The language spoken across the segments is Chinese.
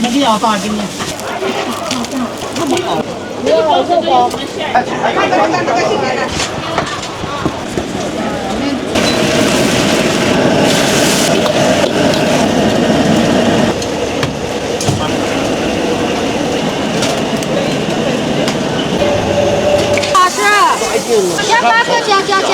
那个要发给你。加8个，加。这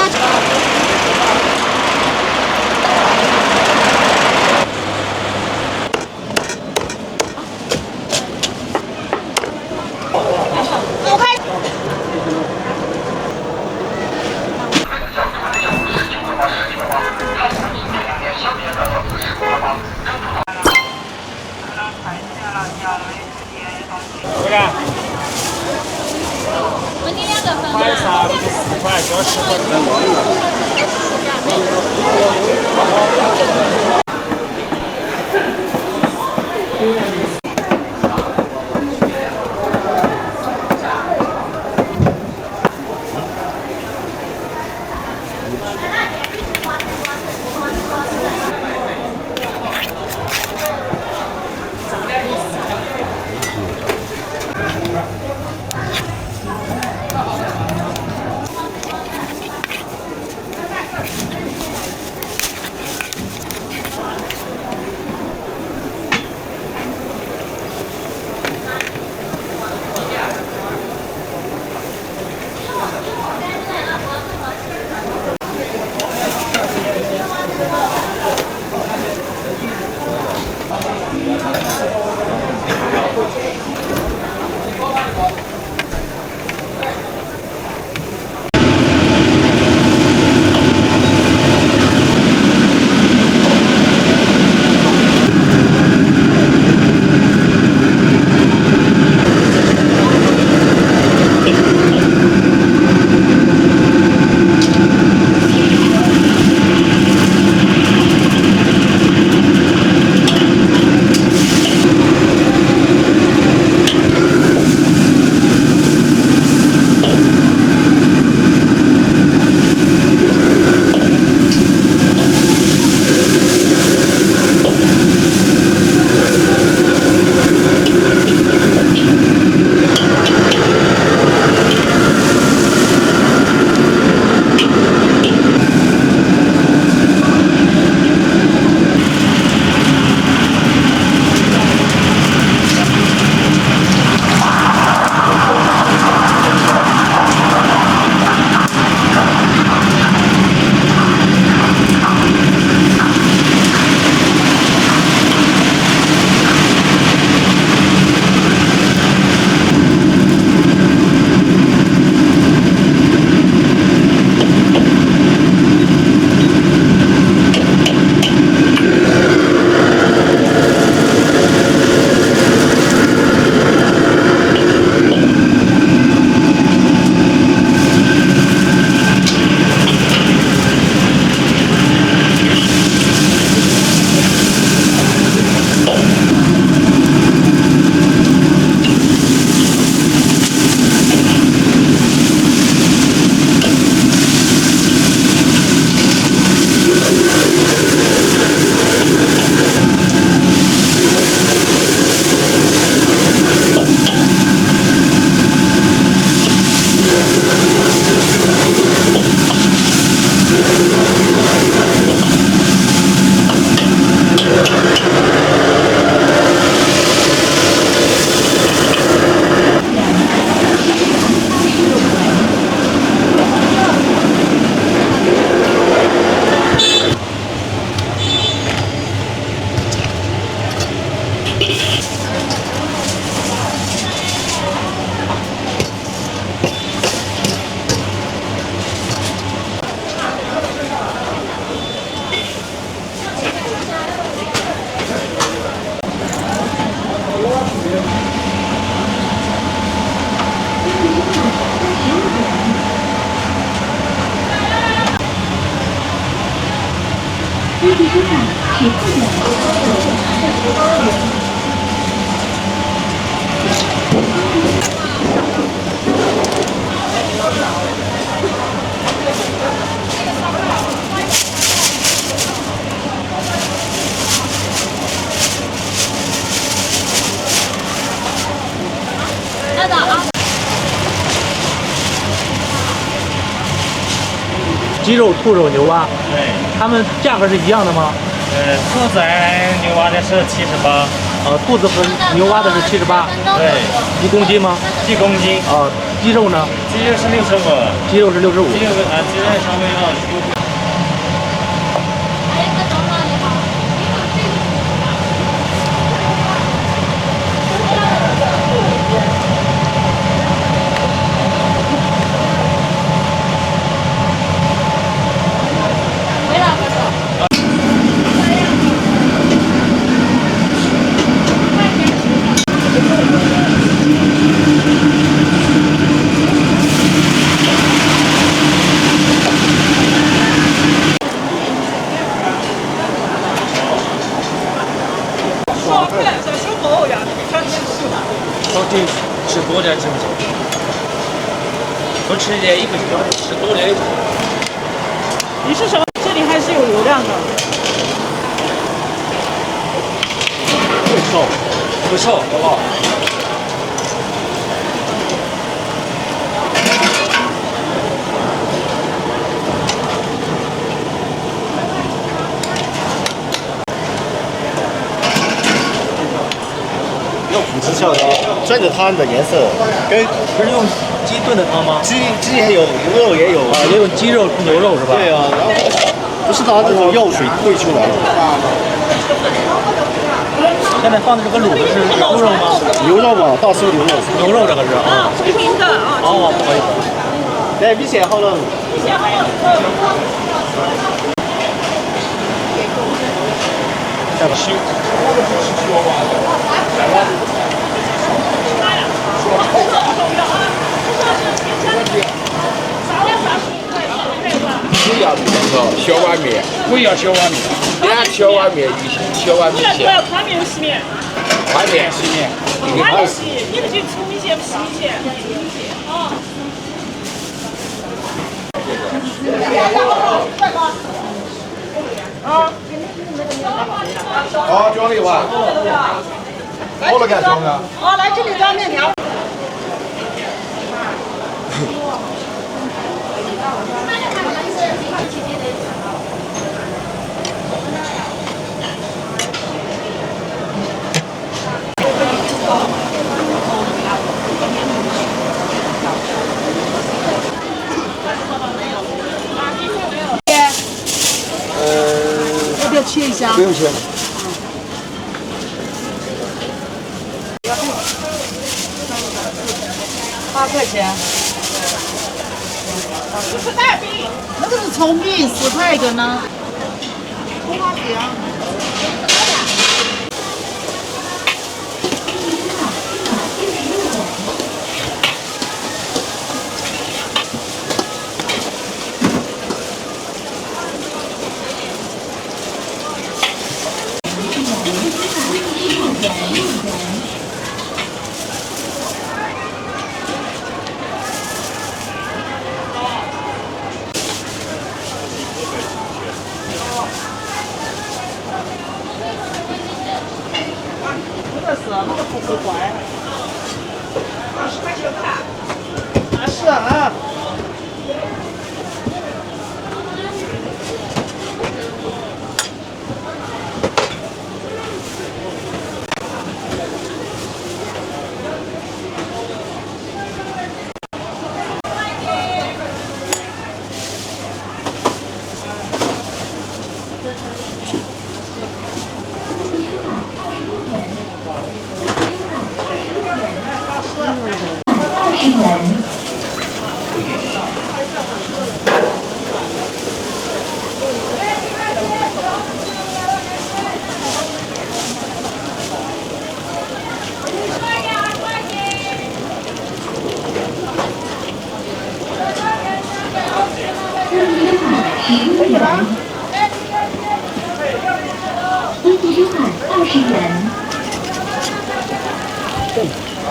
个。买啥子4块，就10块。飞机车上请不准手拿着手机。鸡肉、兔肉、牛蛙，对，它们价格是一样的吗？兔子牛蛙的是78，兔子和牛蛙的是78，对1公斤吗？ ，1公斤。鸡肉呢？鸡肉是65，鸡肉是65。鸡肉稍微要优惠。到底吃多点行不行？多吃一点也不行，吃多点也不行。你是什么？这里还是有流量的。不瘦，好不好？要虎之鞘刀，专着它的颜色，跟不是用鸡炖的汤吗？鸡也有，牛肉也有，也有鸡肉、牛肉是吧？对啊，然后不是拿那种药水兑出来的，现在放的这个卤的是猪肉吗？牛肉嘛，大酥牛肉。牛肉这个是啊。平民的啊。可以。来，米线好了。下个不要小碗面，不要小碗面，2小碗面一小碗米线。我要宽面细面。宽面细面，宽面细，你们就粗一些、细一些。好，装了一碗。好了，干装的。来这里装面条。要不要切一下？不用切。8块钱。是大饼，那个是葱饼，10块一个呢。葱花饼。那个不是乖，20块钱吧。是啊。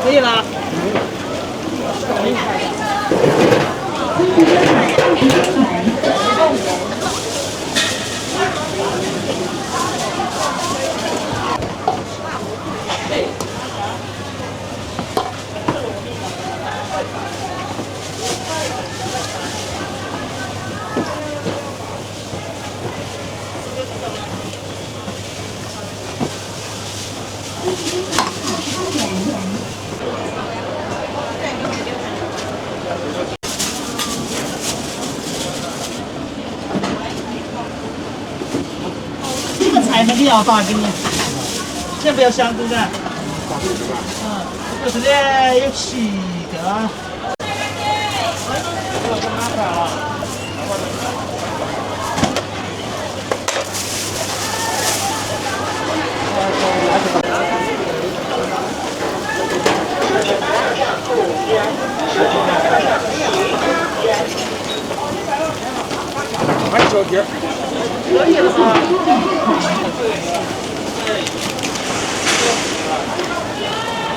可以了。菜那个要打给你，先不要想这个。这里有7个。还小鸡儿。可以了吗？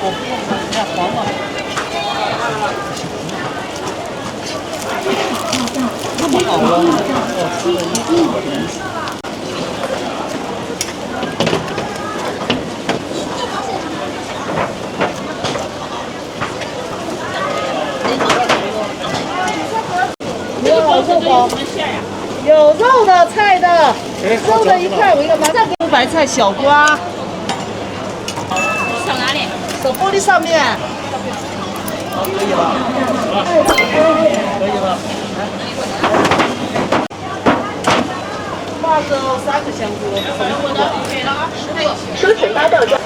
我不用太黄了。那么好了，我吃了一点。有肉的、菜的，肉的1块5一个，马上给你白菜、小瓜。扫哪里？手玻璃上面。可以了。可以了。马肉3个香菇。收钱8道价。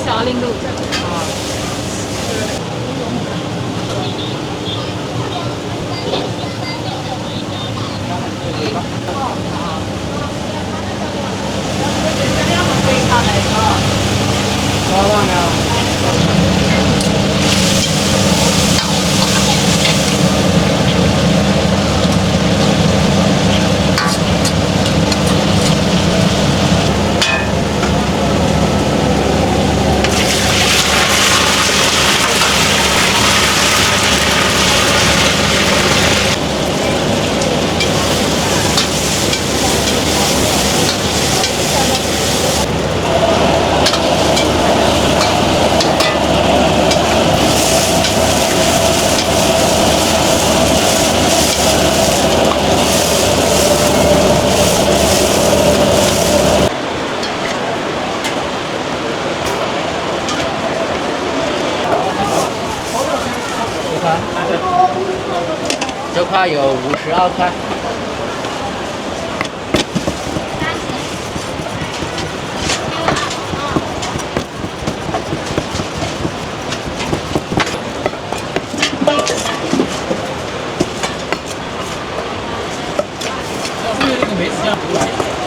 小领路。这块有52块。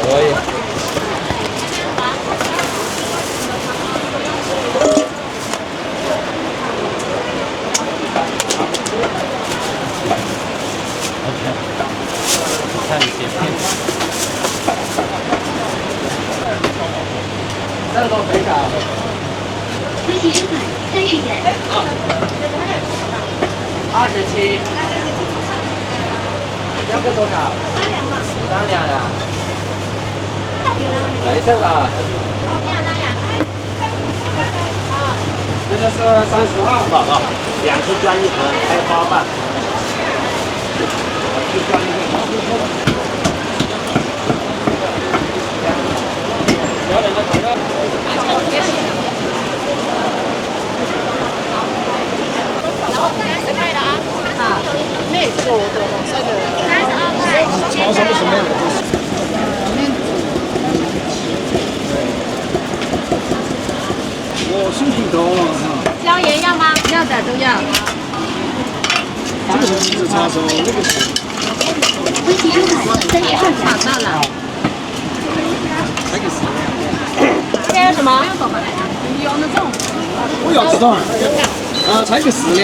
可以。看一些片。这个多少？微信收款30元。27。要个多少？3两呀。来这个。这个是32吧啊，2次转1盒，还有8瓣。就转1个。多了。椒盐要吗？要的都要。这个是鸡翅叉烧，那个是。为期232元。炒到了。这个是。还有什么？有那种。我要知道。猜个4两。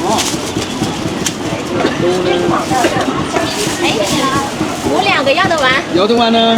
哦。哎，我2个要得完。要得完呢。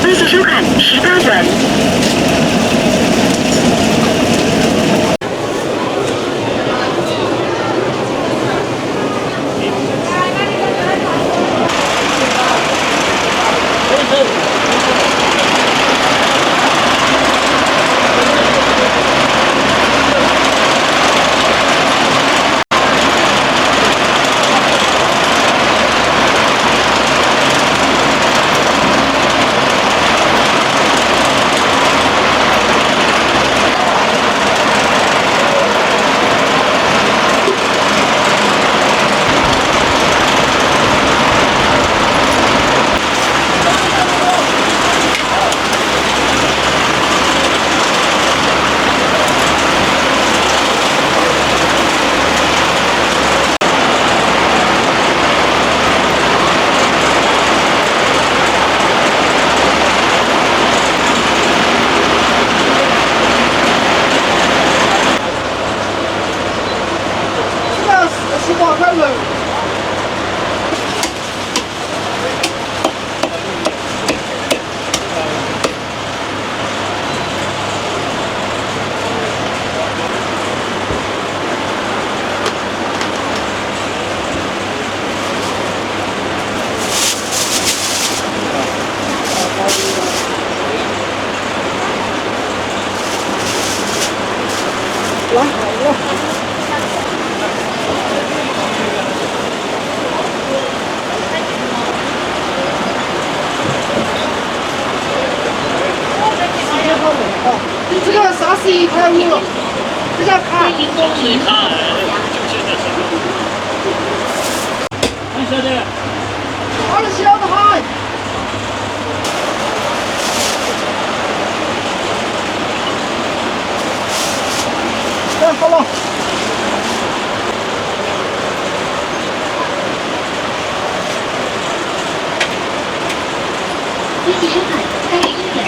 微信收款18元。18块肉。来，这个31块5，这叫卡。看小姐。二小的嗨。好了。微信收款31元。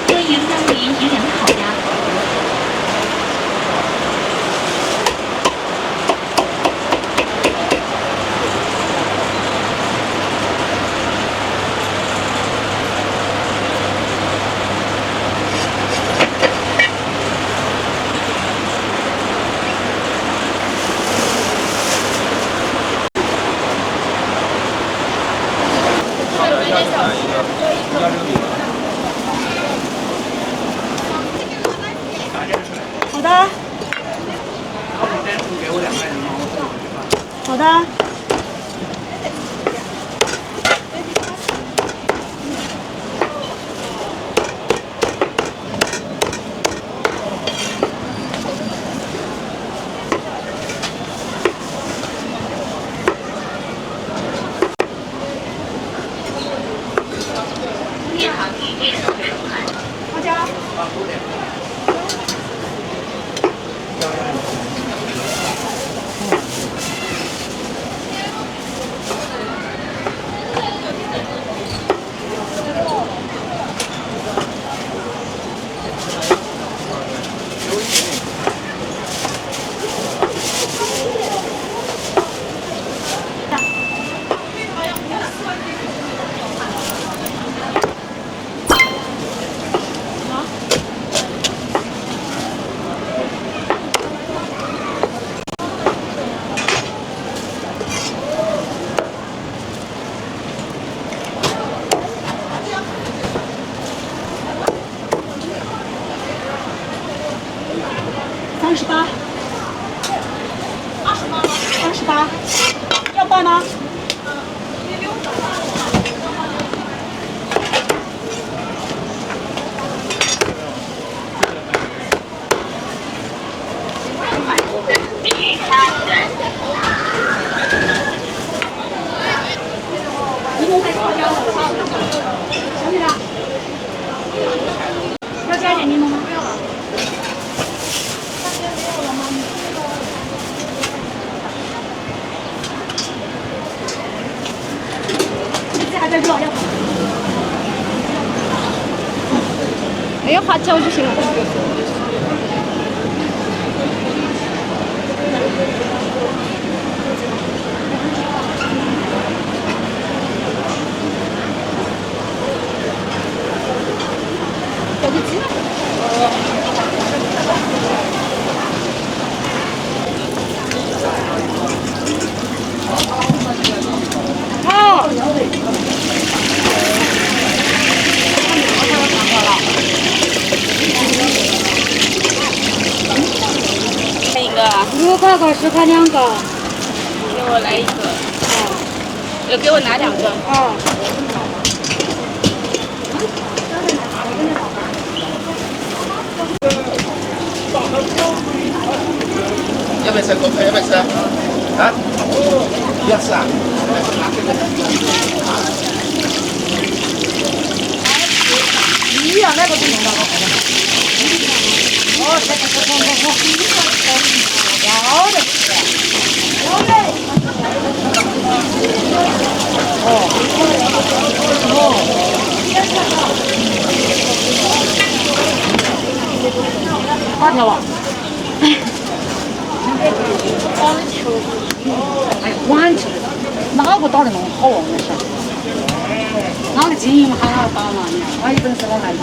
欢迎光临营养好鸭。好的。好的。你好。段呢？要加点柠檬吗？不要了。这还在热，要不？没有花椒就行了。5块和10块2个，给我来一个，要给我拿2个。要不要吃？要不要吃？啊？不要吃啊？一样那个不能的。哦，好的。8条啊！哎，碗球，哪个打得那么好啊？我是，哪个经营还要打嘛？你看，他一本是老来的。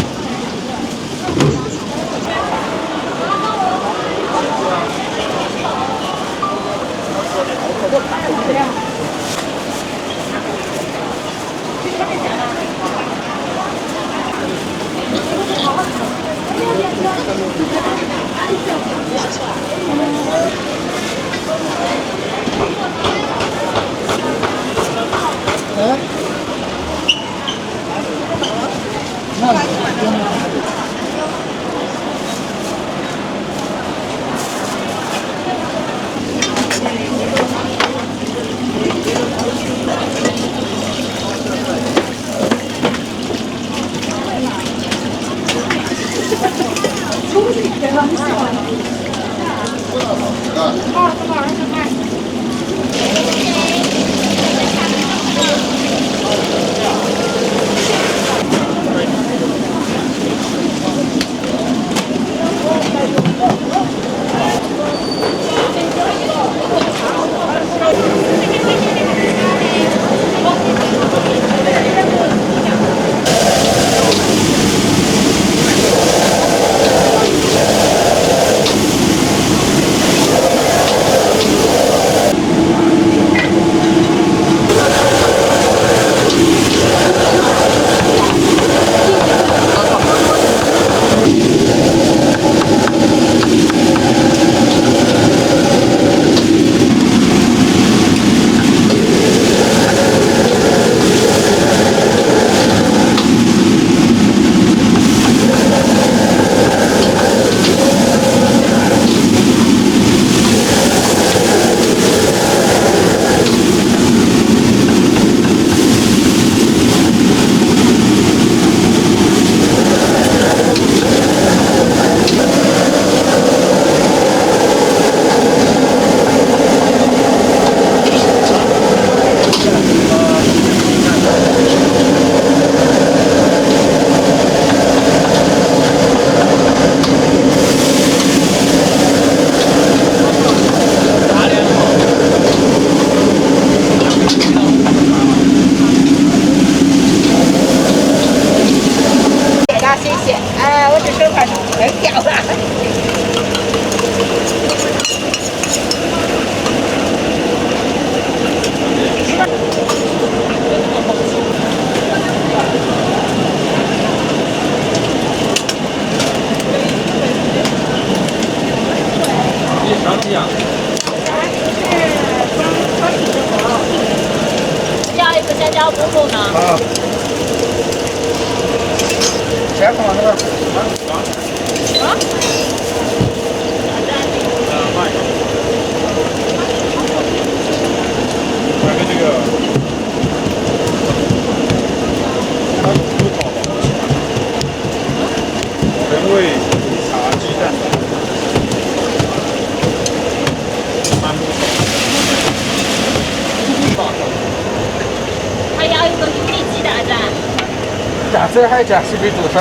腰不够呢。啊。先放那个。啊？买个这个，它不炒吧？原味茶鸡蛋。还要一个地鸡蛋噻。价值还价是比多少？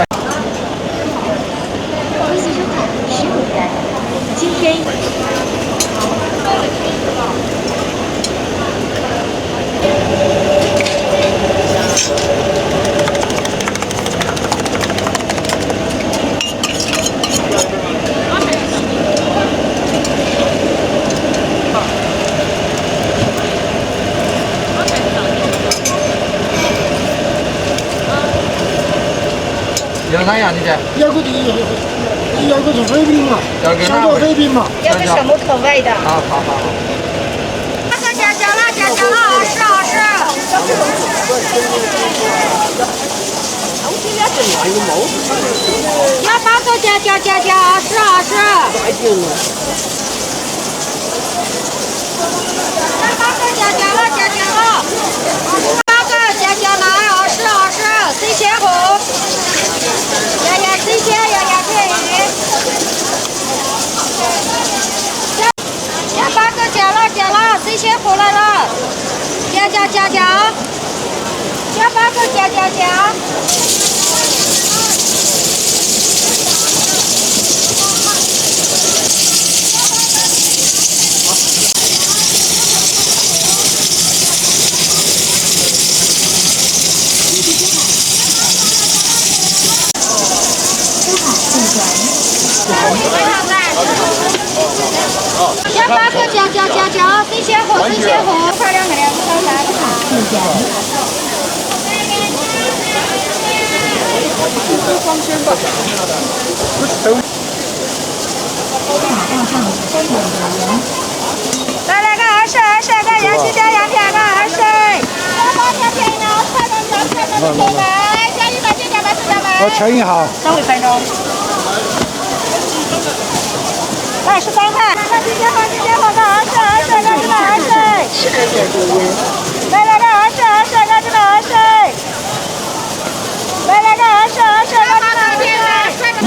微信收看15元，今天。要哪样的姐？要个是飞饼嘛，香蕉飞饼嘛。要个什么口味的？好。那个加了，好吃。要8个加，20。要8个加了，8个加了，20，谁先喝？谁先可以。要8个加了，谁先回来了？加，要8个加。要8个加，谁先喝？快2个2个来个20个羊鸡蛋2片个20。8条便宜了，快点加100件200是咱们。我称一下。等1分钟。来13块。鸡蛋黄个20个这个20。来个20个这个20。来个20个这个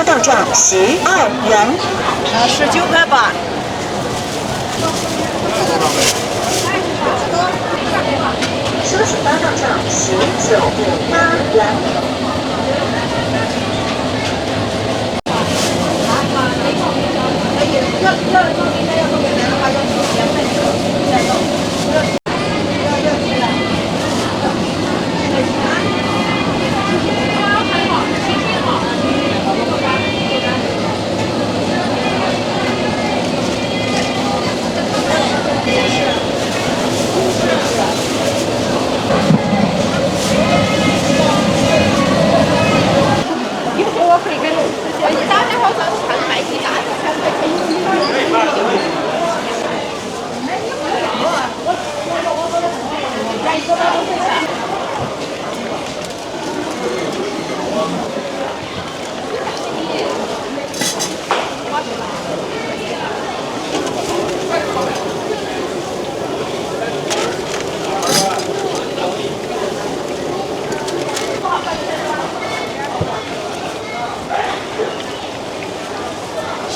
道酱12元，19块8。松鼠八道酱19.8元。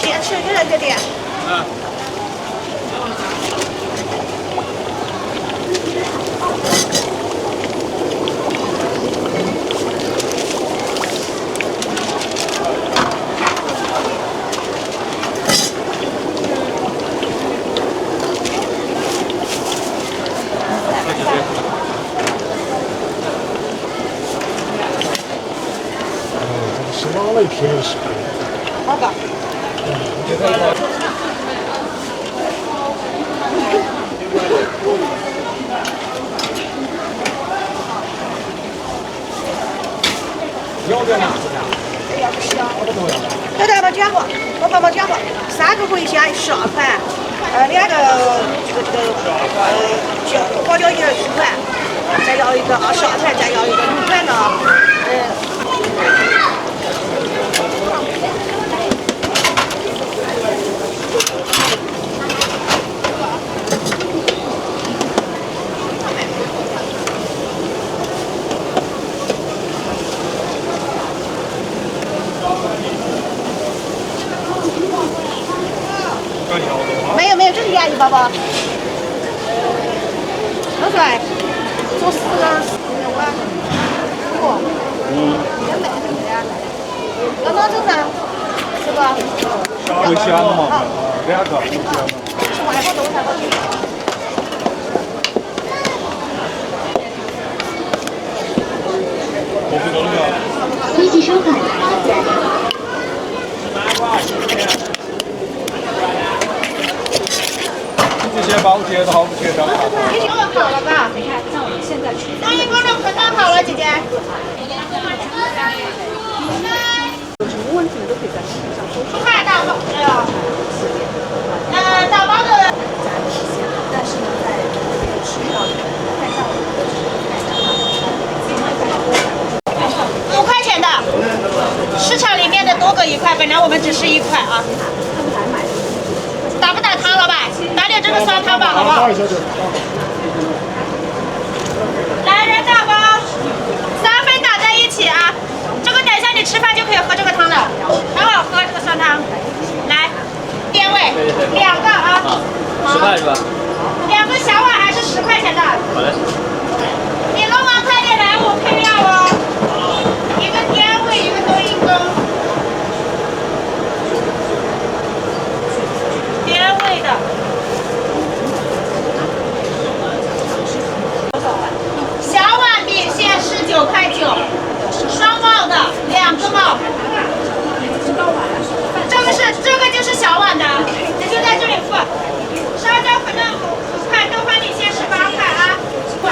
先吃个这点。是哪类偏食？好吧。要不要拿？这大包卷货，我包包卷货，3个回虾12块，2个花椒鱼10块，再要一个12块，再要一个5块呢，没有，这是原鱼包包。多少？做4个5万。先卖成这样。要多少整呢？是吧？回虾嘛，2个。是外国都才好吃。飞机收款8元。这些包接都好不接账？已经好了吧？你看，像我们现在去。等一会儿就可弄好了，姐姐。有什么问题都可以在视频上说。太大包，大包的。但是呢，在吃到太大5块钱的，市场里面的多个1块，本来我们只是1块啊。打不打汤，老板？打点这个酸汤吧，好不好？来人大包，3份打在一起啊！这个等一下你吃饭就可以喝这个汤的，很好喝这个酸汤。来，点位2个啊，10块是吧？2个小碗还是10块钱的？好嘞。你弄完快点来，我配料哦。一个点位，一个冬阴功。点位的。小碗米线19.9块，双帽的2个帽。这个就是小碗的，你就在这里付。烧椒可乐5块，豆花米线18块啊，10块。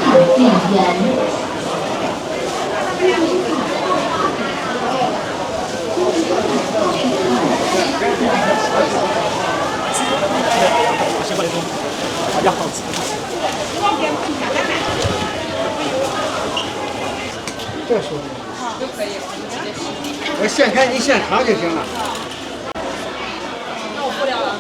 卡2元。这说的都可以，我现开你现尝就行了。那我不聊了。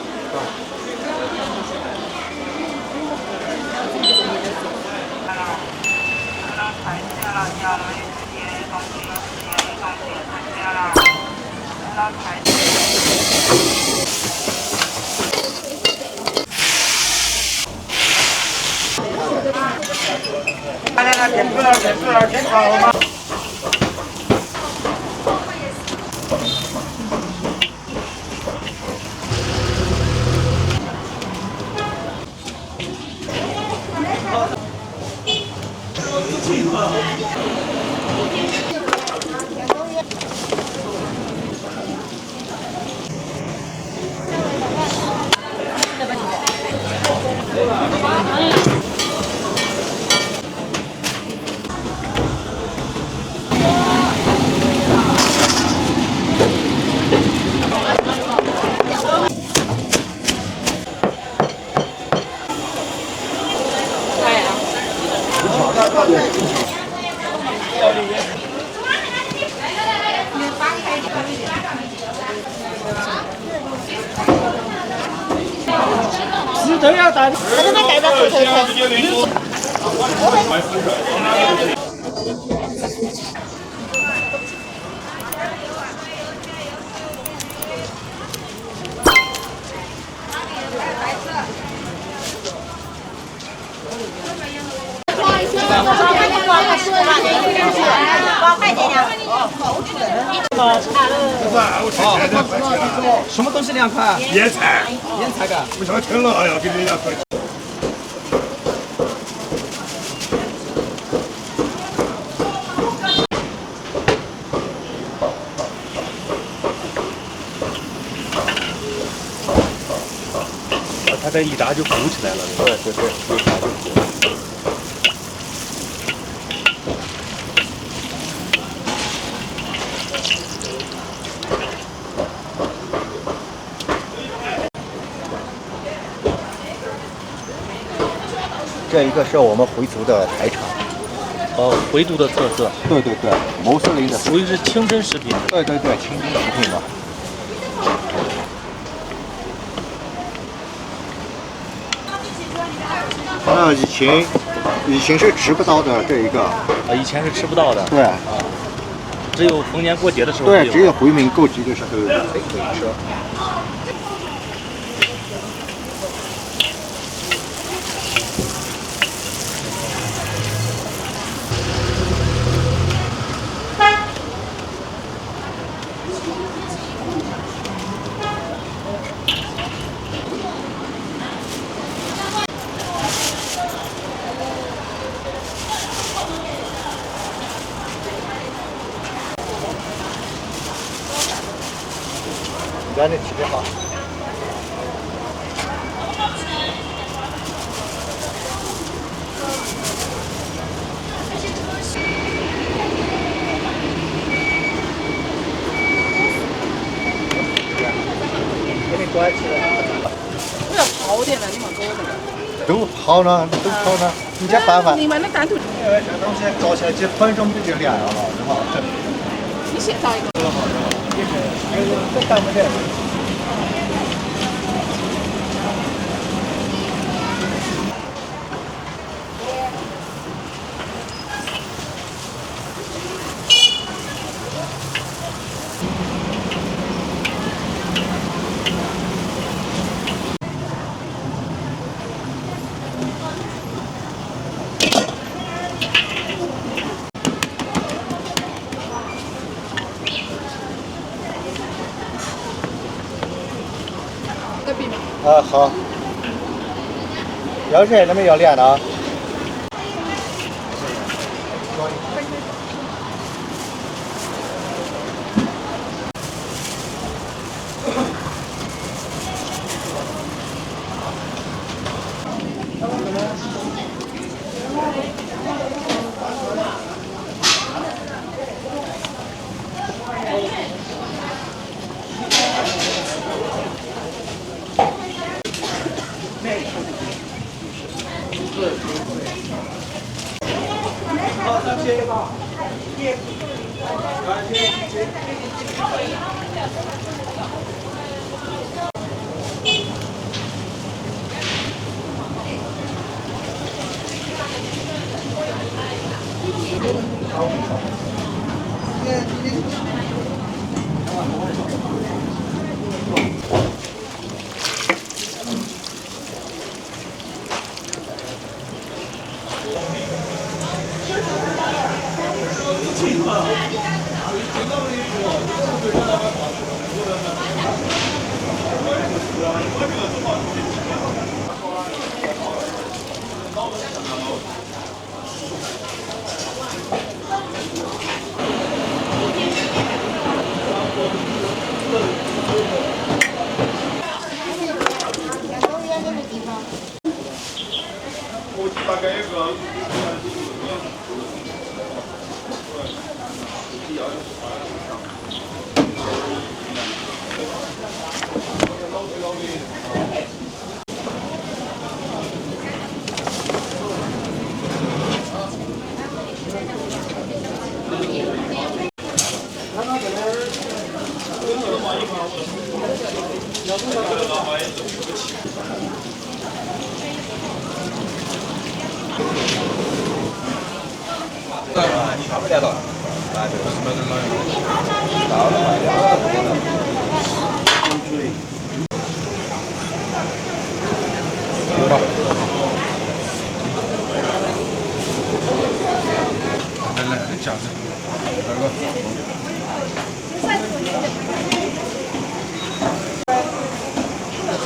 来，点个，点好吗？石头要打。什么东西2块？腌菜，腌菜干。不想听了，哎呀，给你2块。它这一炸就鼓起来了。对，一炸就鼓。这一个是我们回族的台茶。回族的特色。对，穆斯林的。属于是清真食品。对，清真食品嘛。以前是吃不到的这一个。以前是吃不到的。对。只有逢年过节的时候。对，只有回民过节的时候才可以吃。干的特别好。给你关起来。不要泡点了，你们多的。都泡呢，你这办法。你们那单独。这东西搞起来几分钟不就凉了，是吧？你先找一个。这干不得。好。要热的没要凉的？ 39个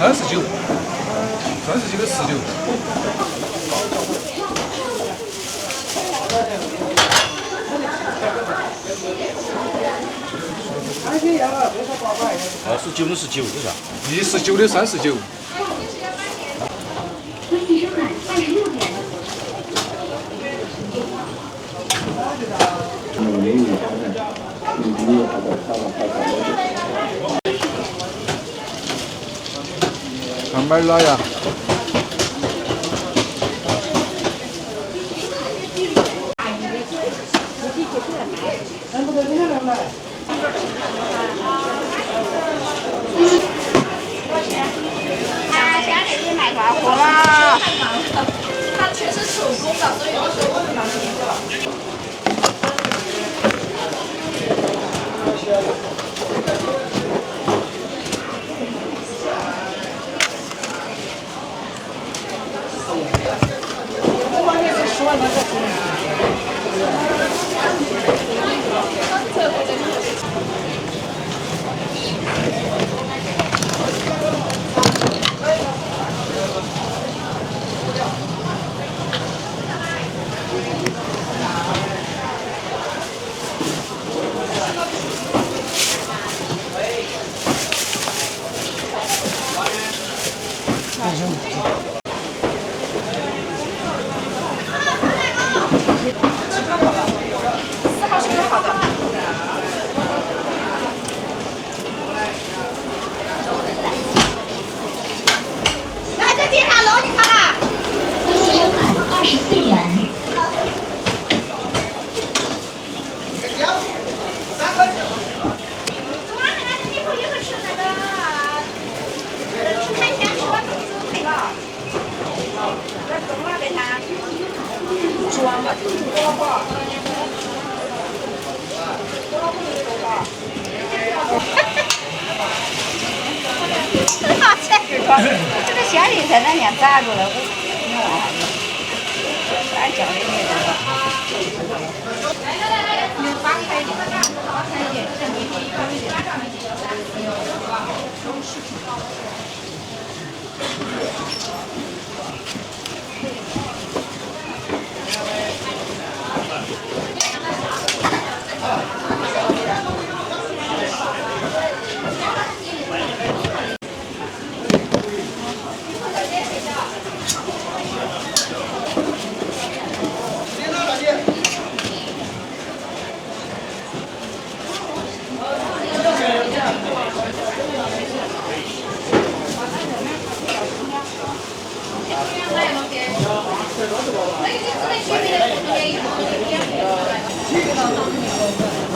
19。19的19是啥？19的39。温计生产26点。看买哪呀？家里也买团火了。它全是手工的，所以有的时候不能停的。24元。很好吃，这个咸里在那面炸住了，俺讲的那个。你发开一点，发开一点，这你有一点。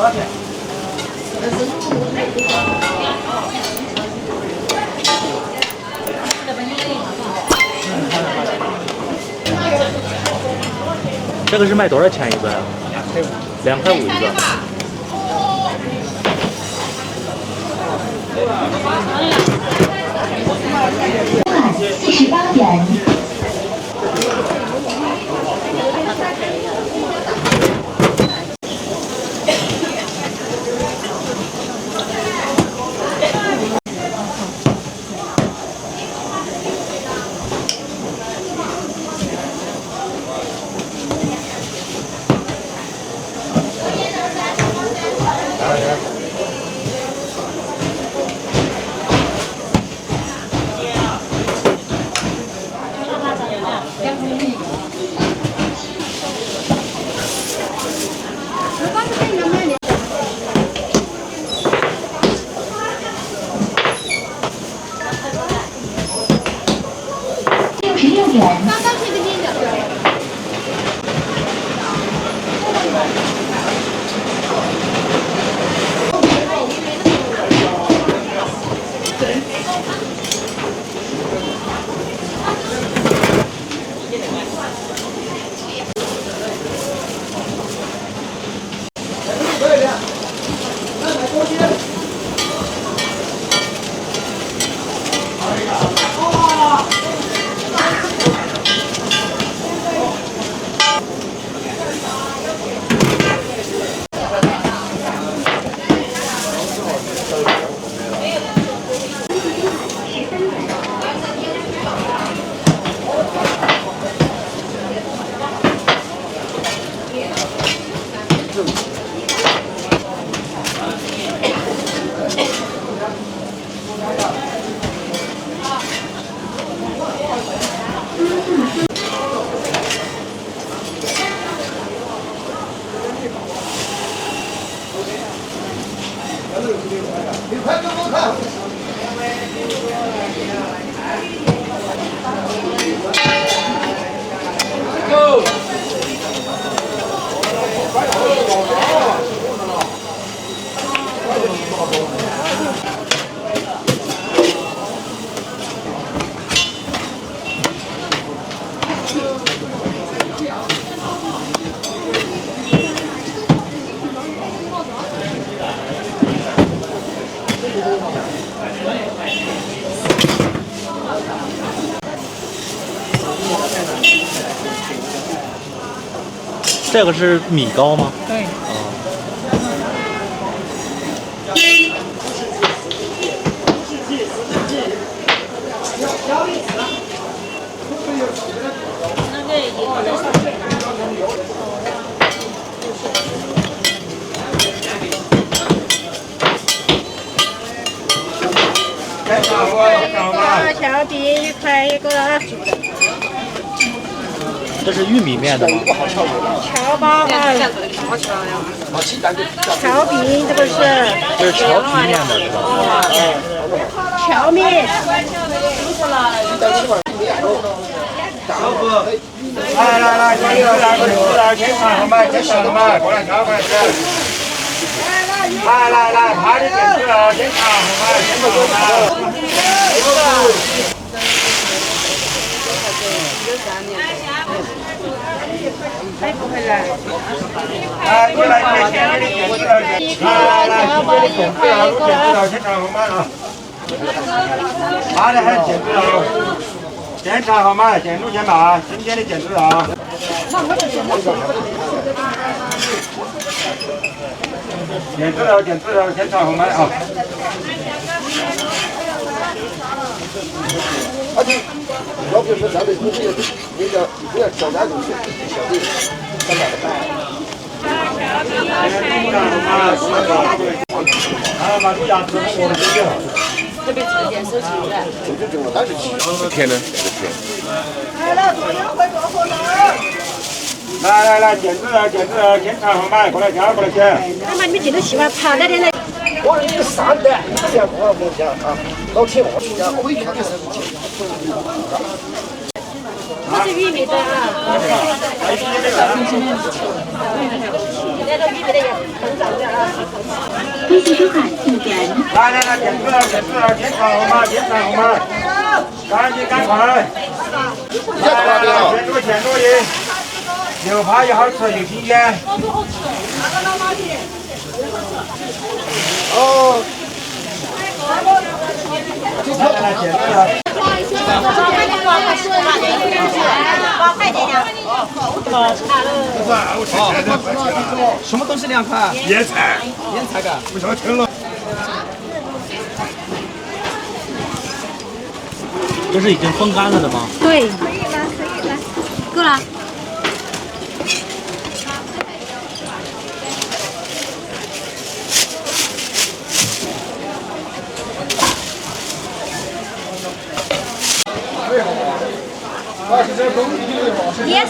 少钱？这个是卖多少钱一个呀？2.5一个。48元。66元。刚刚这个店的。你快给我看。这个是米糕吗？对。小饼1块1个。这是玉米面的吗？荞包啊，荞饼这个是。这是荞皮面的是吧？荞面。来，先尝好吗？先尝好吗？过来挑，过来挑。来，他的电子了，先尝好吗？先不做嘛。还不回来。来，过来，先给你电子了。来，先给你电子了，先尝好吗？啊。他的还是电子了。先尝好吗？先录先吧，新鲜的电子啊。电子了，先尝好吗？啊。而且，要不是咱们那个不要交代东西，小弟，咱买的单。把这牙齿我们这个。特别常见，收起来。这种但是甜的，甜。来了，做优惠做活动。来，电子了，先尝好吗？过来挑，过来选。那么你们这都喜欢爬在这里。我这个3单，这样多少钱啊？老铁，我这家可以挑的是。都是玉米的啊。那个玉米的也很早的啊。微信收看进展。来，点出来，点炒好吗？赶紧赶快！减多盐，牛扒又好吃又新鲜。哦。来，减多了。快点呀！什么东西2块？腌菜干。不想吃了。这是已经风干了的吗？对。可以了，够了。也40。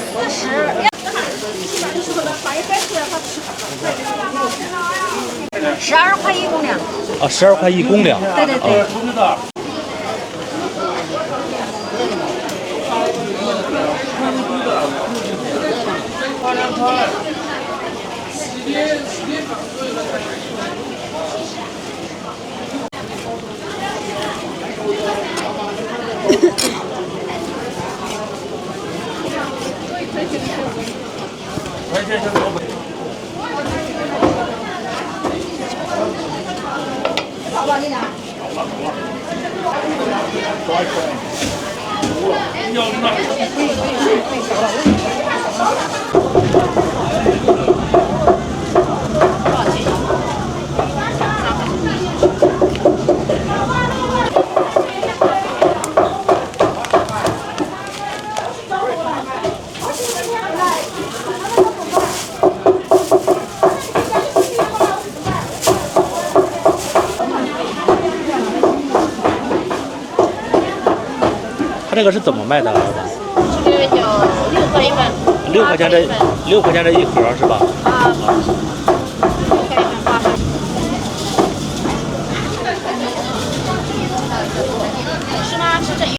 12块1公两。啊，12块1公两。对对对。这个是怎么卖的，老板？这个叫6块1份。6块钱这一盒是吧？啊。6块1份8份。是吗？是这一。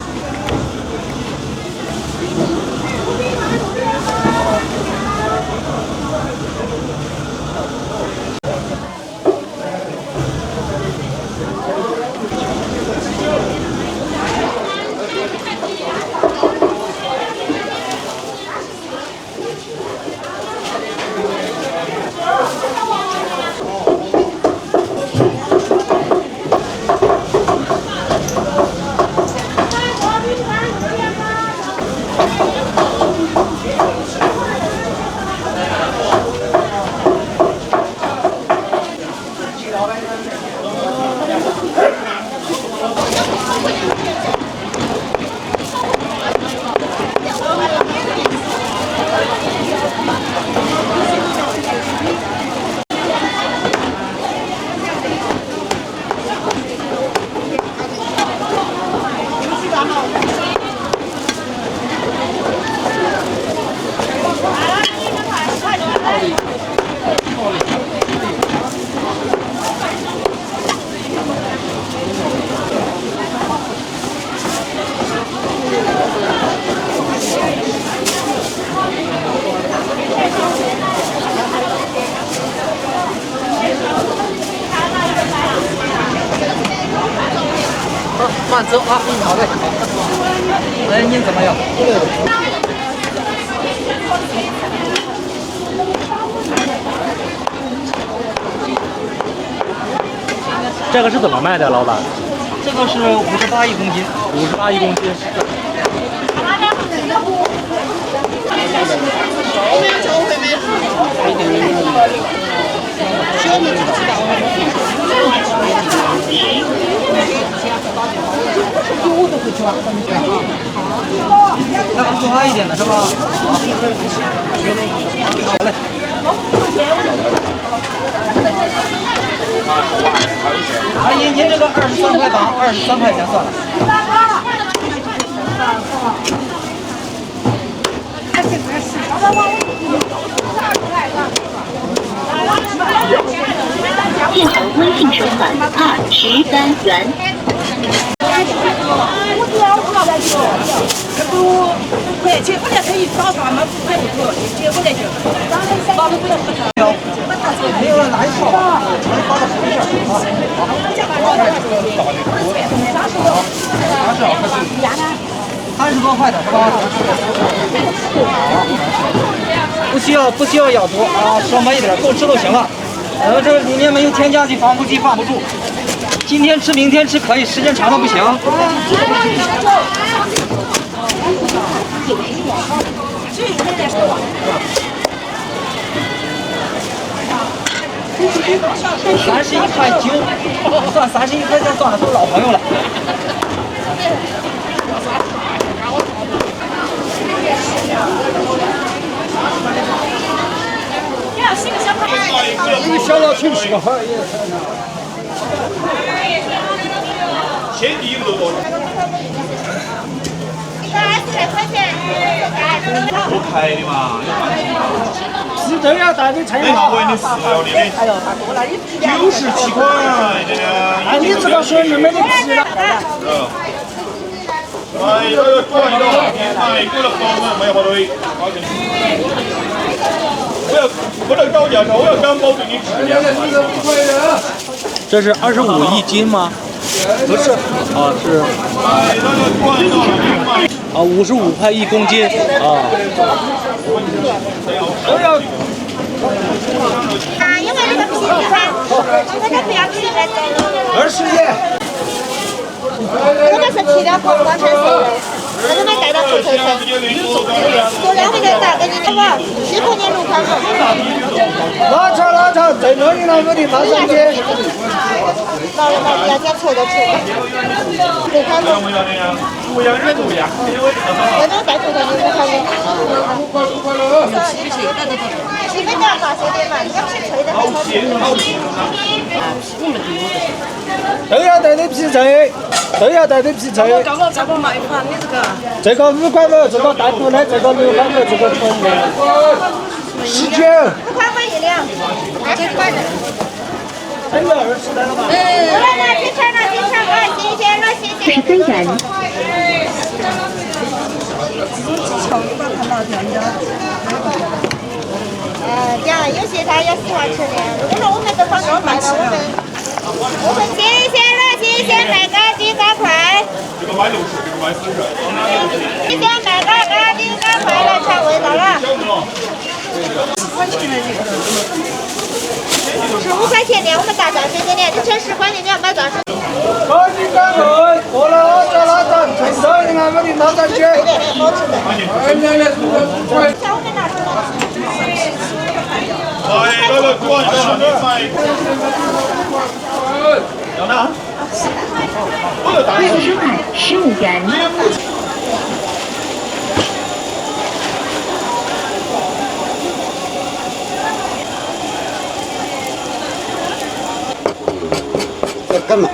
慢走啊！好嘞。哎，您怎么样？这个是怎么卖的，老板？这个是58一公斤。58一公斤。那个做大一点的是吧？好嘞。阿姨，您这个23块档，23块钱算了。现场微信收款213元。对，结婚了可以找他们还不错，结婚了就。没有了，拿一套吧，拿一套的十件啊。30多块的是吧？不需要咬足啊，稍微一点，够吃就行了。这里面没有添加剂，防腐剂放不住。今天吃，明天吃可以，时间长了不行。31.9，算31块钱算了，都老朋友了。这个小老挺喜欢。先第一个多少？一个20块钱。不开的嘛，是这样带的菜没好问你饲料的。哎呦，大哥，那你97块这个。哎，你这个水你没得吃了。哎，这个转一道，哎，过了好嘛，没好多。不能高价，我要干包给你吃。这是25一斤吗？不是，啊是。啊，55块1公斤啊。都要。啊，因为这个皮子哈，我们这不要皮来做。20元。这个是皮的黄瓜菜色的，这个没带到骨头层。做2个人打给你的吧，7块钱6块5。拉长，再弄一两个的放上去。老了要点臭的吃。6块5。这种带臭的你5块5。你们家大些点嘛，你要皮脆的还好吃。都要带的皮脆，都要带的皮脆。这个卖款的这个。这个5块5，这个带骨的，这个6块5，这个纯的。19。5块5一两，20块的。真的20来了吧？去称了，新鲜了，新鲜。23元。这样有些他也喜欢吃的，如果我们都放这儿卖了，我们新鲜卖个几个块。这个卖60，这个卖40。新鲜卖个几个块来尝味道了。15块钱的，我们大闸水的，你称10块的，你要买多少？赶紧赶快，过了叫拉长，趁早一点我的老长去。好吃的。哎，那个转一道，你买。要拿。20块15元。在干嘛？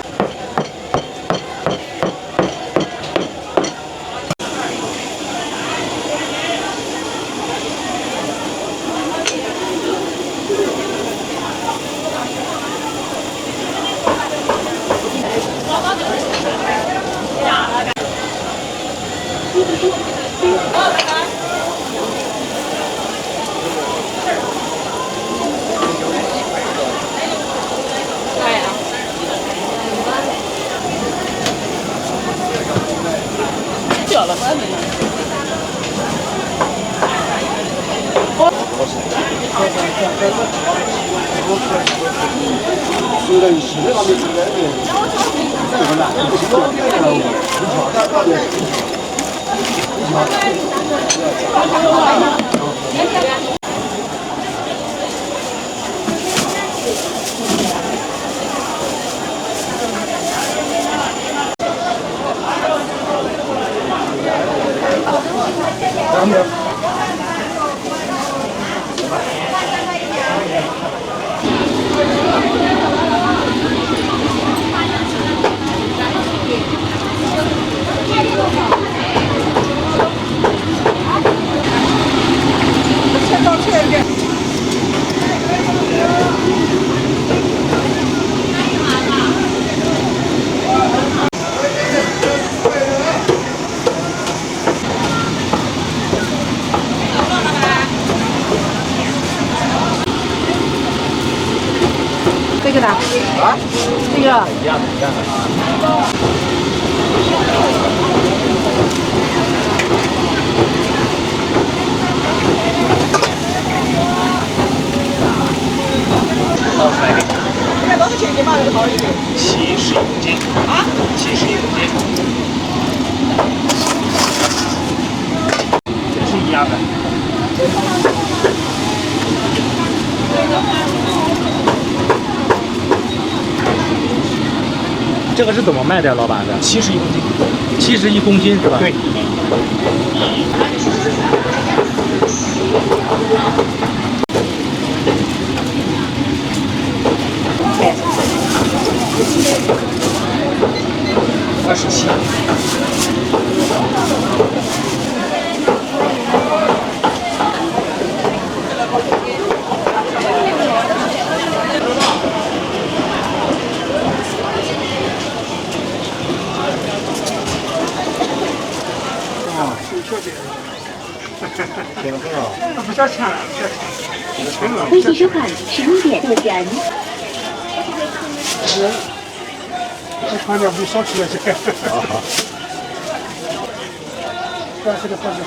到个呢？啊？这个。一样的，一样的。现在多少钱一斤嘛？这个好一点。75斤。啊？75斤。也是一样的。这个是怎么卖的，老板的？71公斤。71公斤是吧？对。27。不小钱了，微信收款11点多元。我看见不少吃了些。好。这个放着。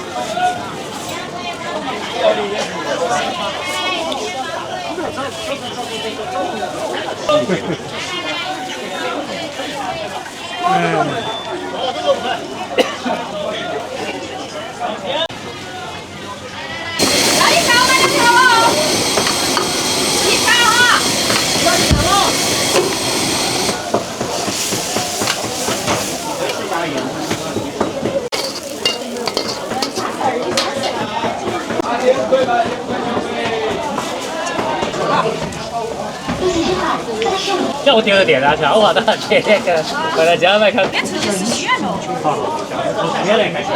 来一条，来一条哦！一条啊！要我点个点上去，我的天，那个，我在家来看。别吃就是西苑了。好，别来开始。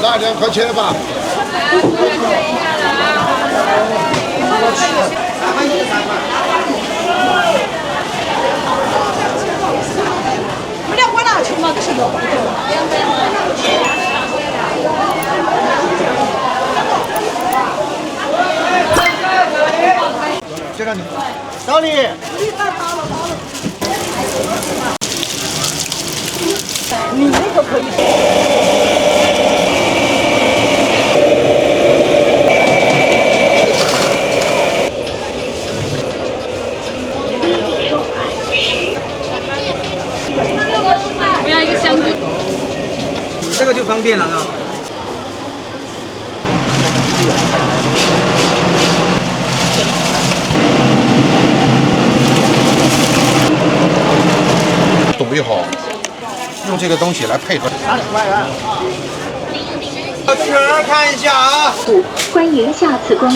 那2块钱吧。不了我拿去嘛，这是个。这个你，小李。你那个可以。我要一个香菇。这个就方便了啊。准备好，用这个东西来配合。去哪儿看一下啊？欢迎下次光。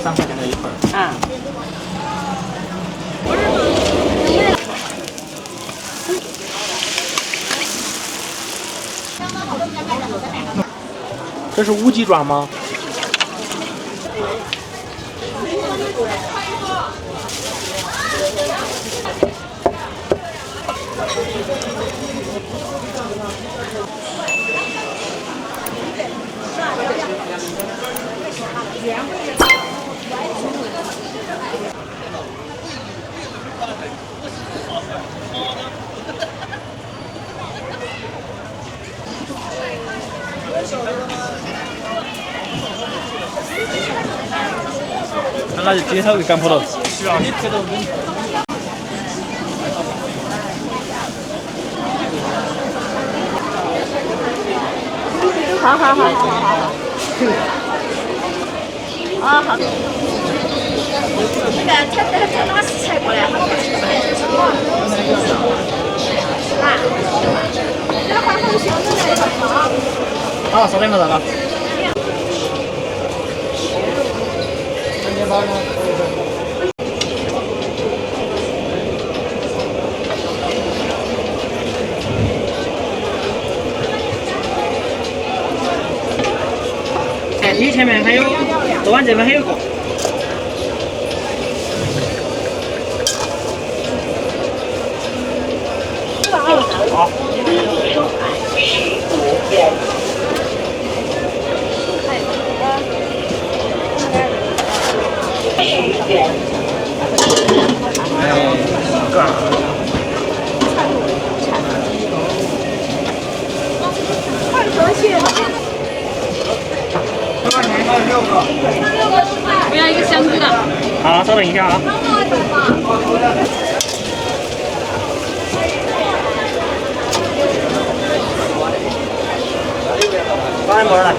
3块钱的一份。啊。这是乌鸡爪吗？那就今天给干破了。好。啊好。那个他哪时才过来？啊，稍等一下了。哎，你前面还有，昨晚这边还有个。好。我要一个香菇的。好，稍等一下啊。关门了。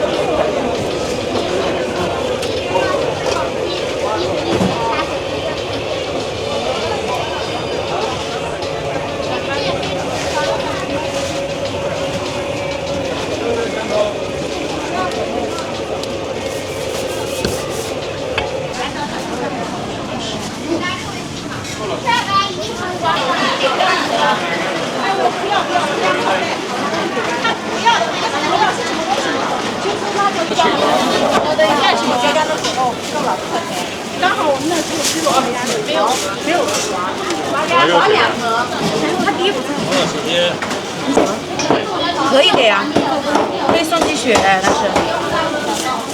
刚好我们那时候只有没有刷，刷2盒，他第一步可以的呀，可以送鸡血，但是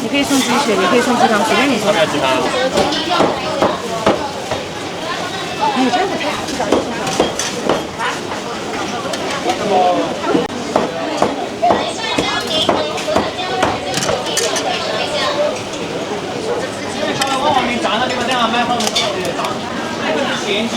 你可以送鸡血，也可以送鸡汤，随便你说。你这个太好吃了。站到地方，等下买好东西。现金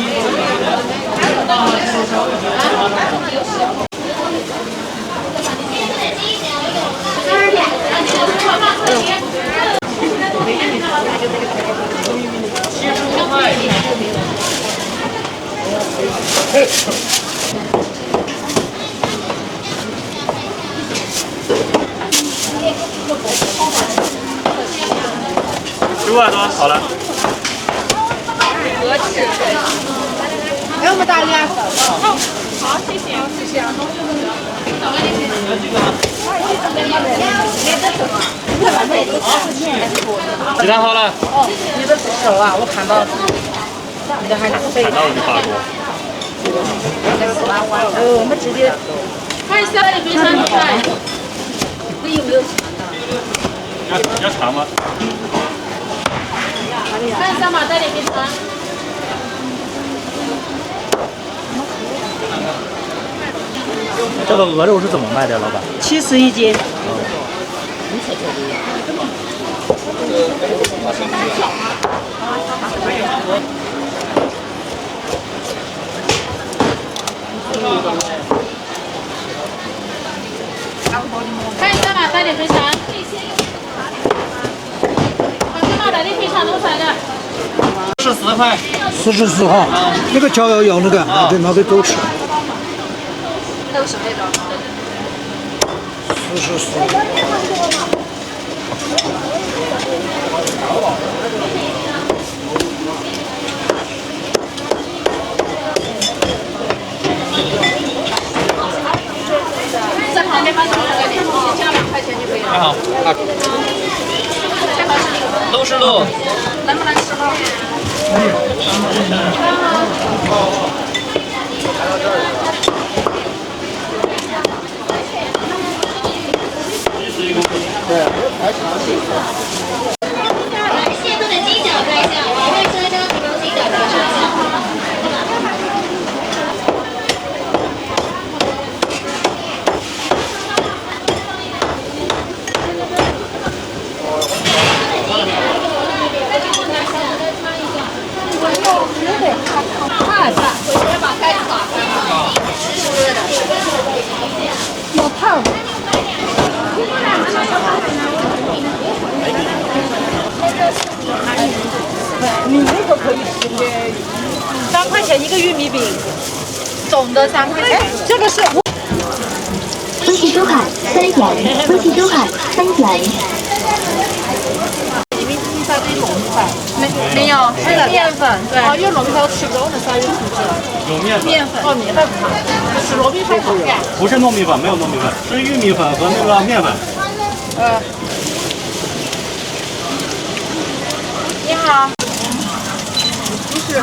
15万多，好了。哎，我们打脸。好，谢谢，谢谢。鸡蛋好了。哦，你的是熟啊，我看到。你的还是肥。看到我就发过。我们直接。看一下你冰箱里面。你有没有尝的？要尝吗？看一下马带里冰箱。这个鹅肉是怎么卖的，老板？70一斤。看一下马带里冰箱。马带里冰箱多少的？14块。44哈，那个椒要那个，对，拿给狗吃。都是那种。44。在旁边把这个先加2块钱就可以了。好。都是肉。能不能吃吗？蟹炖的鸡脚盖酱，我会车招提供鸡脚盖上酱。买吧。有胖。你那个可以吃的，3块钱一个玉米饼，总的3块钱。这个是。微信收看3元，微信收看3元。里面披萨这龙粉，没有，是的面粉，对。哦，因为龙头吃不到，我们3元出去了。有面粉。面粉。哦，面粉不好，是糯米粉好点。不是糯米粉，没有糯米粉，是玉米粉和那个面粉。你好。就是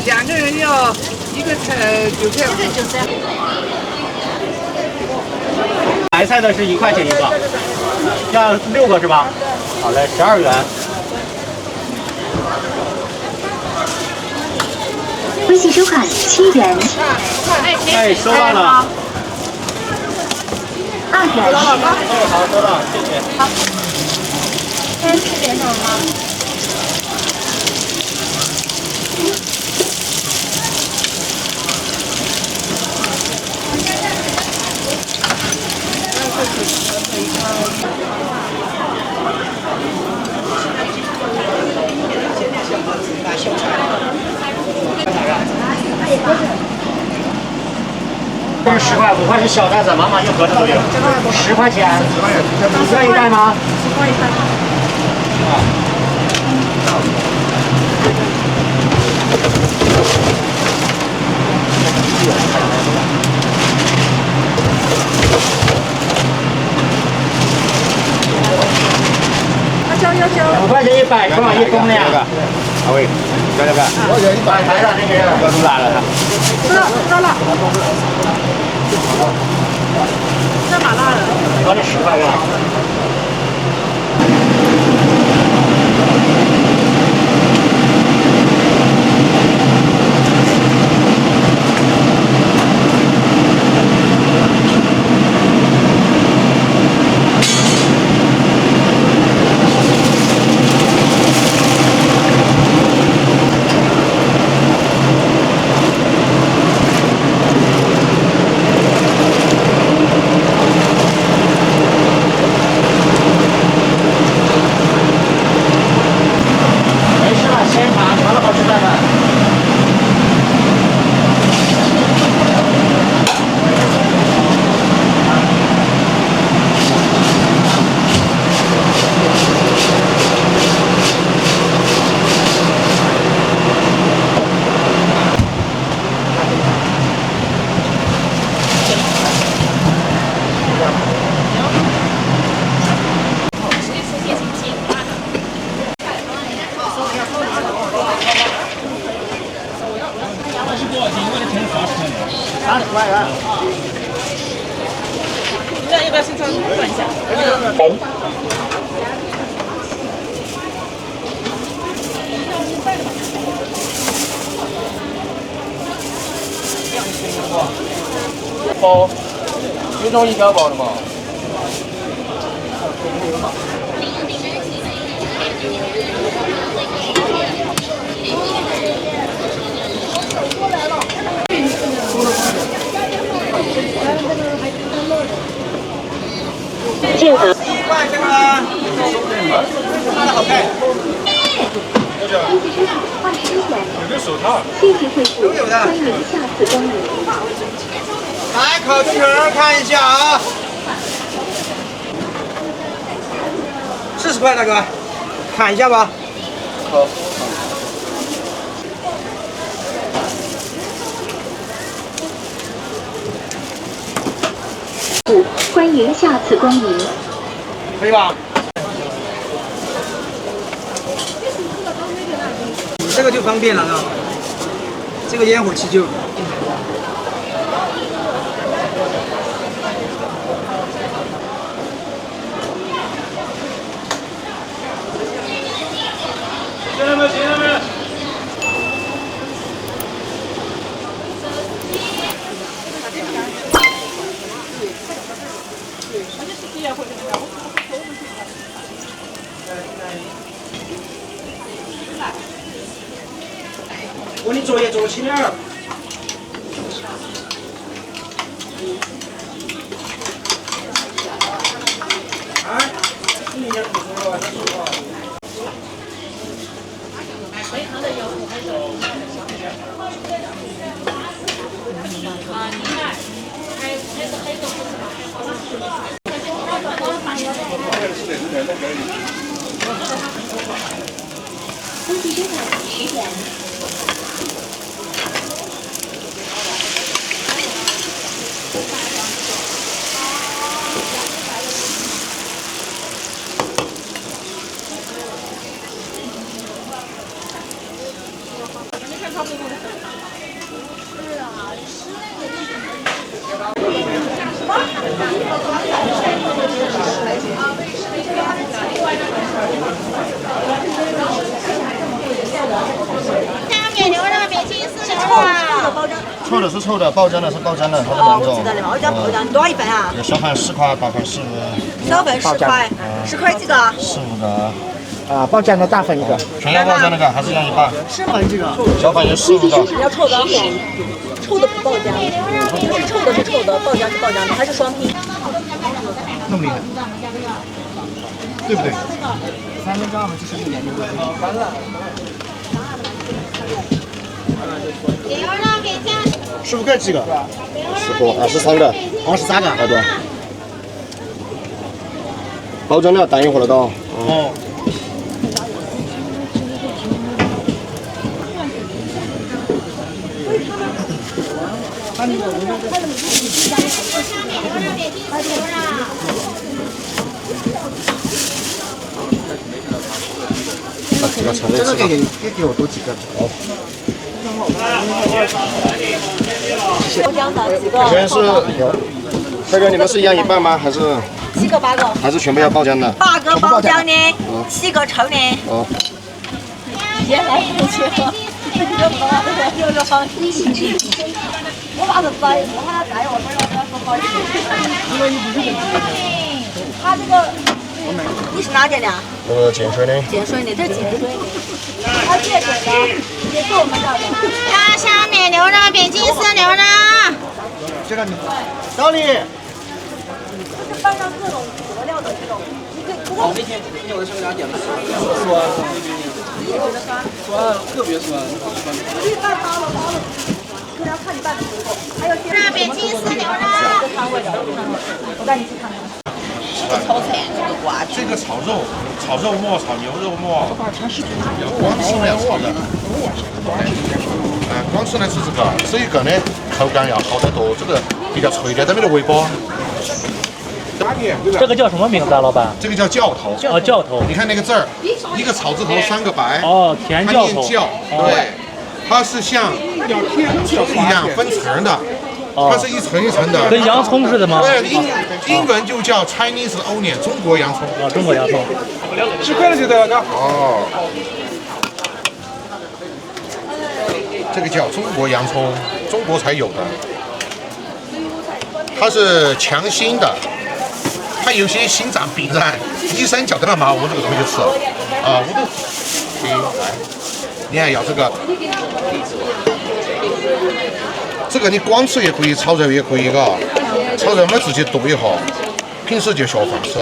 2个人要一个菜9菜。这个9菜。白菜的是1块钱一个，要6个是吧？好嘞，12元。微信收看7元。哎，收到了。2元。好，收到，谢谢。好。先吃点什么吗？这是10块，5块是小袋子，妈妈就盒子都有。10块钱，愿意带吗？10块一袋。5块钱100，多少1公两？阿伟，看看看。摆台上那个要多大了？知道了。这麻辣的。把这10块给他。30块元。那要不要先转一下？包，1种1条包的吗？这个。1块这个，看的好看。有个手套。谢谢惠顾，欢迎下次光临。来，烤猪蹄儿看一下啊，40块大哥，砍一下吧。好。欢迎下次光临。可以吧？这个就方便了啊，这个烟火气就。行了没？行了没？我给你做也做轻点。臭的是臭的，爆浆的是爆浆的，它是两种。知道的嘛，我讲爆浆，多少一份啊？有小份10块，大份15。小份10块，10块几个？15个。啊，爆浆的大份一个。全要爆浆那个，还是要一半？是吗？这个。小份有15个。要臭的，臭的不爆浆，是臭的是臭的，爆浆是爆浆的，还是双拼？那么厉害，对不对？3分钟我们就是1点就过去了。师傅盖几个？10个，23个，23个，好多。包装料等一会儿了都。哦。这个给我多几个。好。全是，这个你们是一样一半吗？还是7个8个？还是全部要爆浆的？8个爆浆的，7个臭的。哦。原来是这样。我把它摘，我把它摘，我这要说不好意思。因为你不是他这个，你是哪点的？建水的。建水的，这是建水的。他建水的，也是我们这的。鸭香米牛肉饼、金丝牛肉。这个你，小李。就是拌上各种佐料的这种，你可以不过。那天我在上面点的酸，酸特别酸。可以拌包了。可能看你拌的时候，还有这边金丝牛肉。我带你去看看。炒菜这个瓜，这个炒肉末、炒牛肉末，光吃呢炒的。光吃呢是这个，这一个呢口感要好得多，这个比较脆的，都没得微波。这个叫什么名字啊，老板？这个叫教头。哦，教头。你看那个字儿，一个草字头，3个白。哦，甜教头。对，它是像葱一样分层的。它是一层一层的，跟洋葱似的吗？对，英文就叫 Chinese onion， 中国洋葱。啊，中国洋葱。10块了就得了，哦。这个叫中国洋葱，中国才有的。它是强心的，它有些心脏病人，医生叫他嘛，我这个东西吃，啊，我都。来，你看要这个。这个你光吃也可以，炒肉也可以，嘎。炒肉嘛自己剁一下，平时就下饭吃。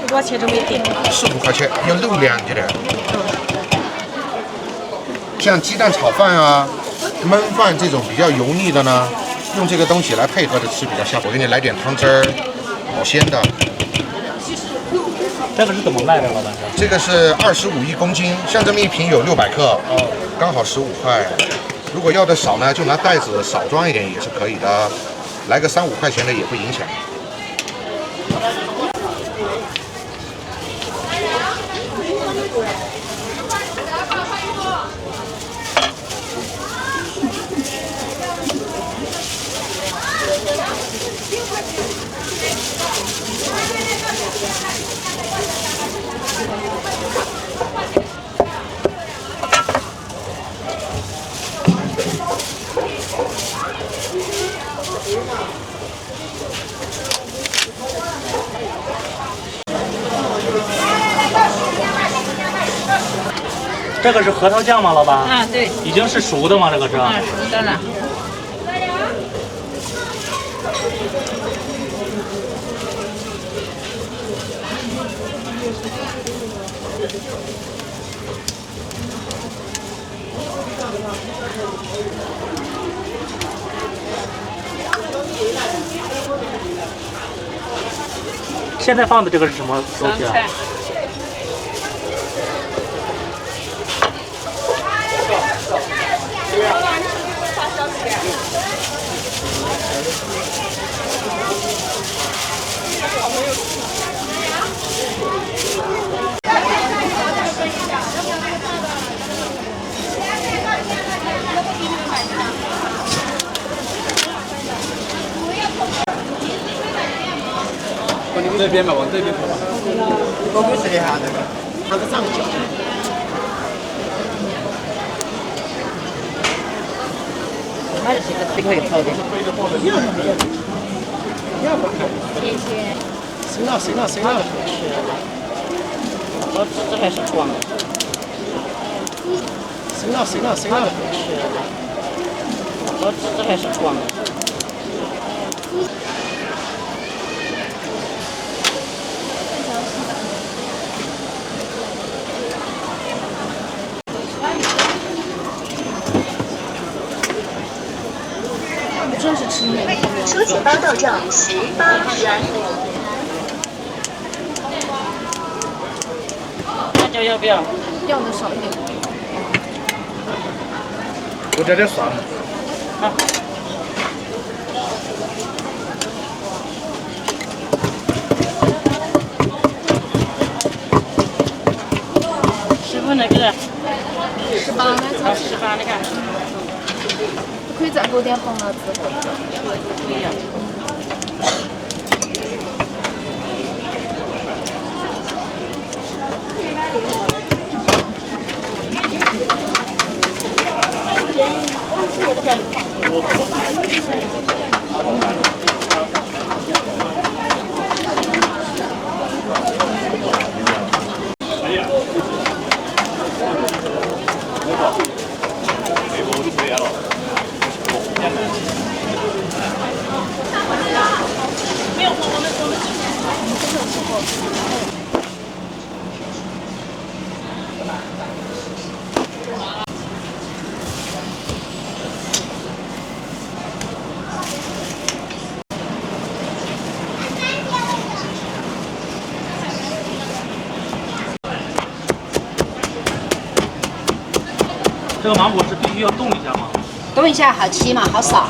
多少钱这么一点？15块钱，要肉凉的。像鸡蛋炒饭啊、焖饭这种比较油腻的呢，用这个东西来配合着吃比较香。我给你来点汤汁儿，好鲜的。这个是怎么卖的，老板？这个是25一公斤，像这么一瓶有600克，刚好15块。如果要的少呢，就拿袋子少装一点也是可以的，来个3、5块钱的也不影响。这个是核桃酱吗，老板？啊，对。已经是熟的吗？这个是？啊，熟的了。现在放的这个是什么东西啊？往你们这边吧，往这边跑吧。我不是的哈，那个它是上脚。那是这个炒的。谢谢。行了行了行了。我这还是光的。行了行了行了。我这还是光的。真是吃面。收钱包到账18元。辣椒要不要？要的少一点。我加点蒜。好。师傅那个18呢？好，18那个。可以再给我点红辣子。可以呀。这个芒果是必须要冻一下吗？冻一下好吃嘛，好少。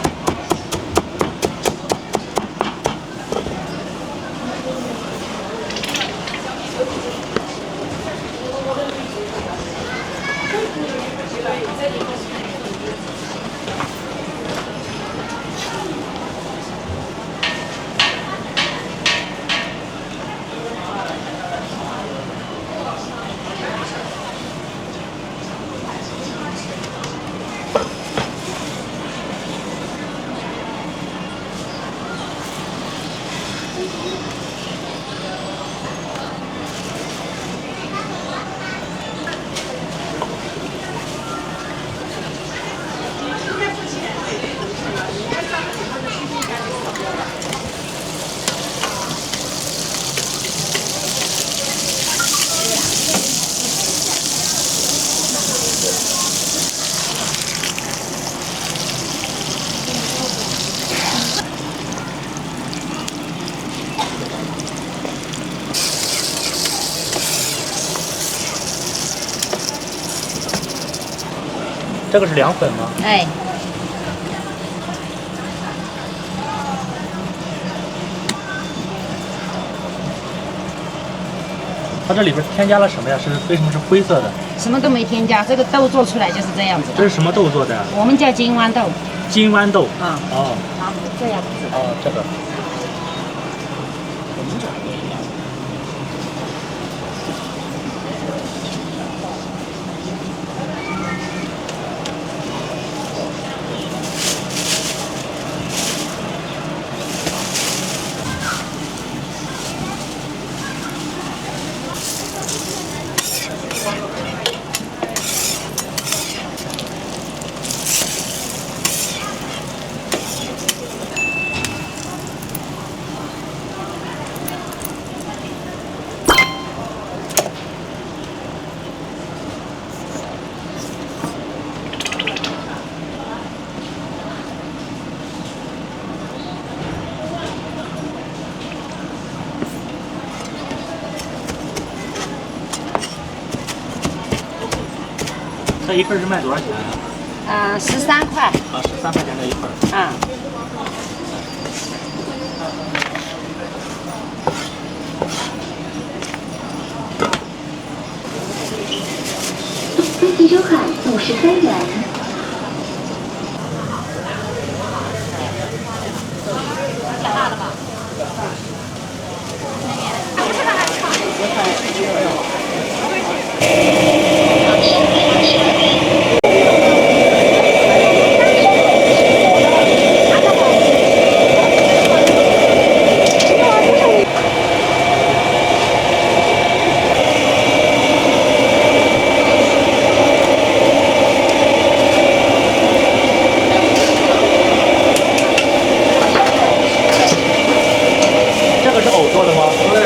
这个是凉粉吗？哎。它这里边添加了什么呀？为什么是灰色的？什么都没添加，这个豆做出来就是这样子的。这是什么豆做的呀？我们叫金豌豆。金豌豆。啊。哦。好，这样子。哦，这个。这一份是卖多少钱啊？13块。啊，13块钱这一份。啊。地中海53元。这个是藕做的吗？对。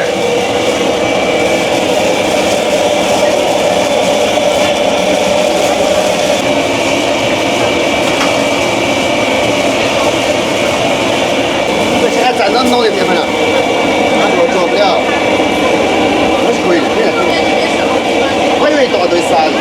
这现在站着弄的面粉了，那做不了，那是可以的。我以为大堆啥子。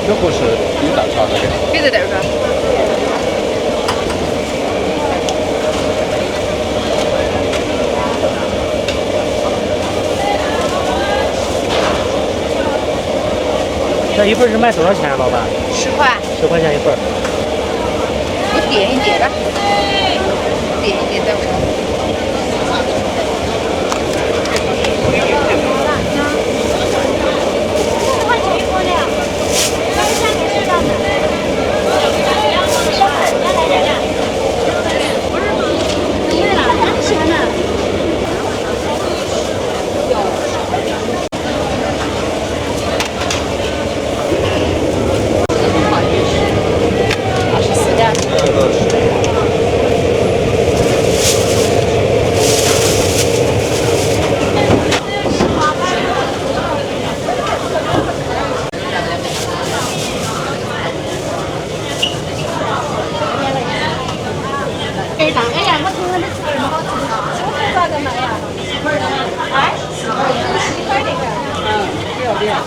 这不是有大茶的？别在这儿吧。这一份是卖多少钱啊，老板？10块。10块钱一份。我点一点吧，点一点再说。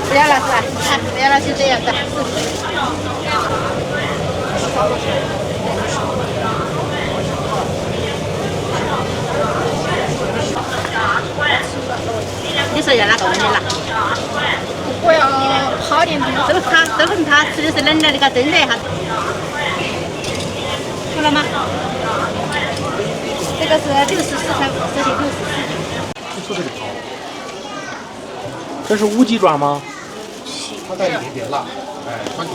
不要了是吧？不要了就这样的。你说要哪个问题了？我要好点的。这份它吃的是冷的，你给它蒸热一下。出了吗？这个是64块5，这里64。这是无鸡爪吗？它带一点点辣，哎，酸甜。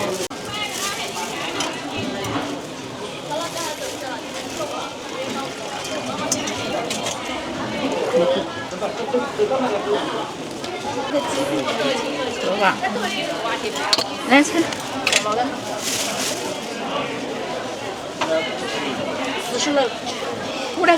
走吧。来称。40了。过来。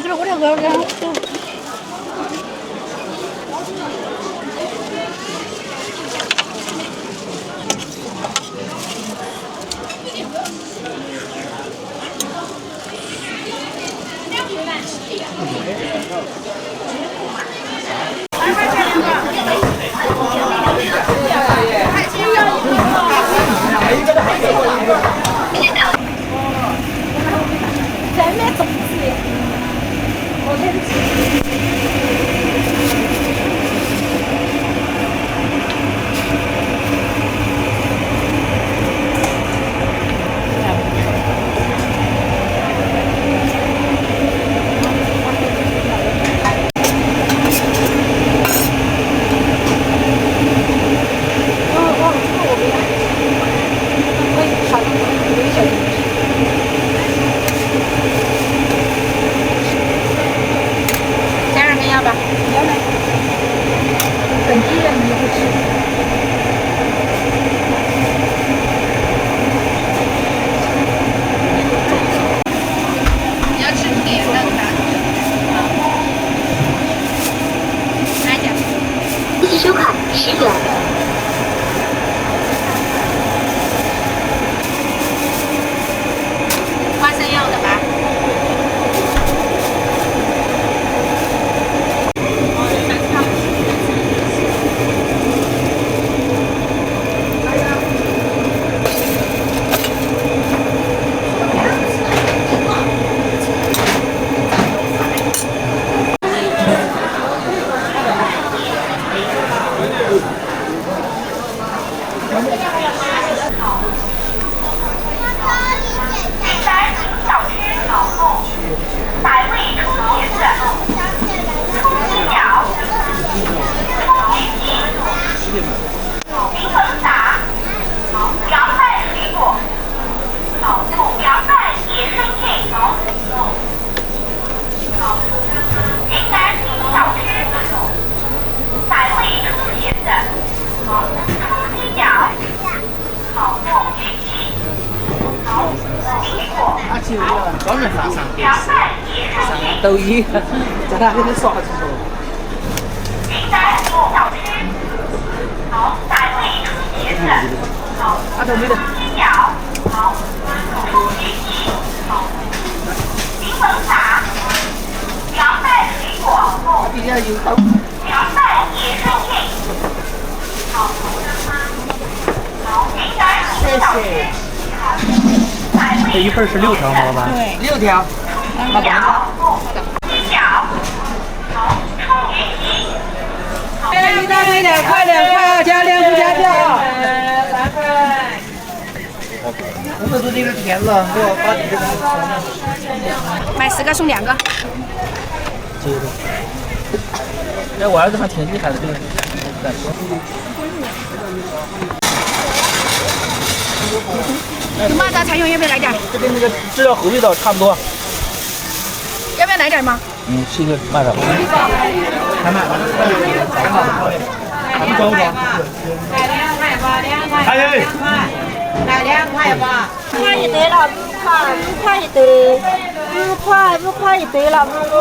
在买粽子，我开始吃。次收款10元。花生要的吧？专门发上电视、上抖音，在那给你刷着说。他都没得。比较有抖。谢谢。这一份是6条吗，老板？对，6条。一大杯2块2块，加量不加价。3块。我们都这个甜了，我把你这个买10个送2个。这个。哎，我儿子还挺厉害的，这个。有蚂蚱菜用，要不要来点？这跟那个知了和味道差不多。要不要来点吗？吃一个蚂蚱。还买吗？你管不管？哎呀！来2块吧。5块一堆了，5块一堆，5块一堆了，5块。